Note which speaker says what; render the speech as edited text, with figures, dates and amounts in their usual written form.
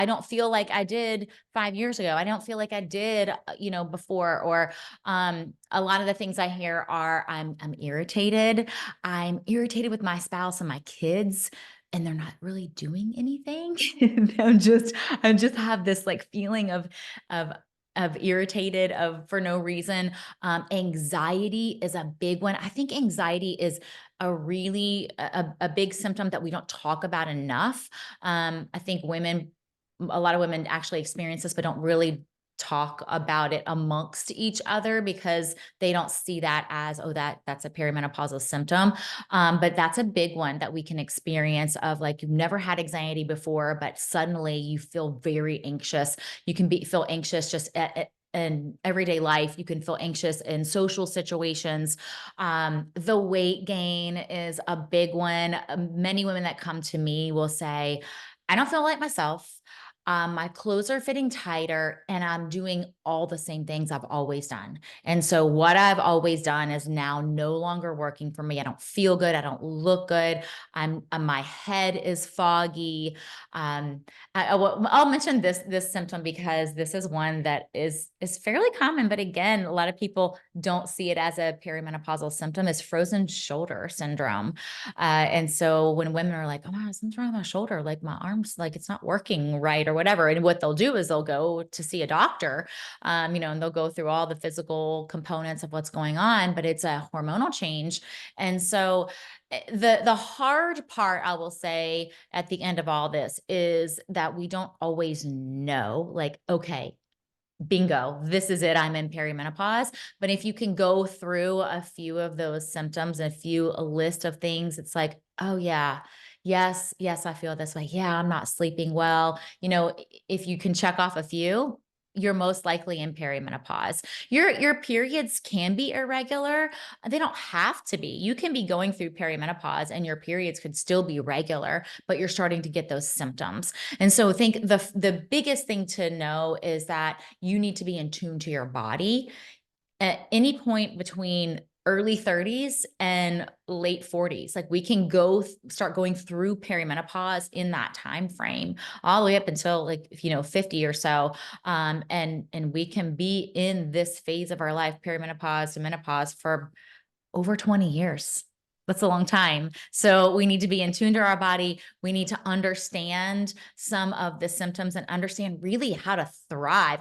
Speaker 1: I don't feel like I did 5 years ago. I don't feel like I did, before. Or a lot of the things I hear are I'm irritated. I'm irritated with my spouse and my kids, and they're not really doing anything. I just have this like feeling of of irritated of for no reason. Anxiety is a big one. I think anxiety is a big symptom that we don't talk about enough. I think a lot of women actually experience this, but don't really talk about it amongst each other because they don't see that as, oh, that's a perimenopausal symptom. But that's a big one that we can experience of like, you've never had anxiety before, but suddenly you feel very anxious. You can feel anxious just in everyday life. You can feel anxious in social situations. The weight gain is a big one. Many women that come to me will say, I don't feel like myself. My clothes are fitting tighter and I'm doing all the same things I've always done. And so what I've always done is now no longer working for me. I don't feel good. I don't look good. My head is foggy. Um, I'll mention this symptom because this is one that is fairly common, but again, a lot of people don't see it as a perimenopausal symptom. Is frozen shoulder syndrome. And so when women are like, oh, something's wrong with my shoulder, like my arms, like it's not working right or whatever. And what they'll do is they'll go to see a doctor, and they'll go through all the physical components of what's going on, but it's a hormonal change. And so the hard part, I will say at the end of all this, is that we don't always know, like, okay, bingo, this is it. I'm in perimenopause. But if you can go through a few of those symptoms, a list of things, it's like, oh yeah, yes, I feel this way. Yeah, I'm not sleeping well. If you can check off a few, you're most likely in perimenopause. Your periods can be irregular. They don't have to be. You can be going through perimenopause and your periods could still be regular, but you're starting to get those symptoms. And so I think the biggest thing to know is that you need to be in tune to your body at any point between early 30s and late 40s. Like we can start going through perimenopause in that time frame all the way up until 50 or so. And we can be in this phase of our life, perimenopause to menopause, for over 20 years. That's a long time. So we need to be in tune to our body. We need to understand some of the symptoms and understand really how to thrive.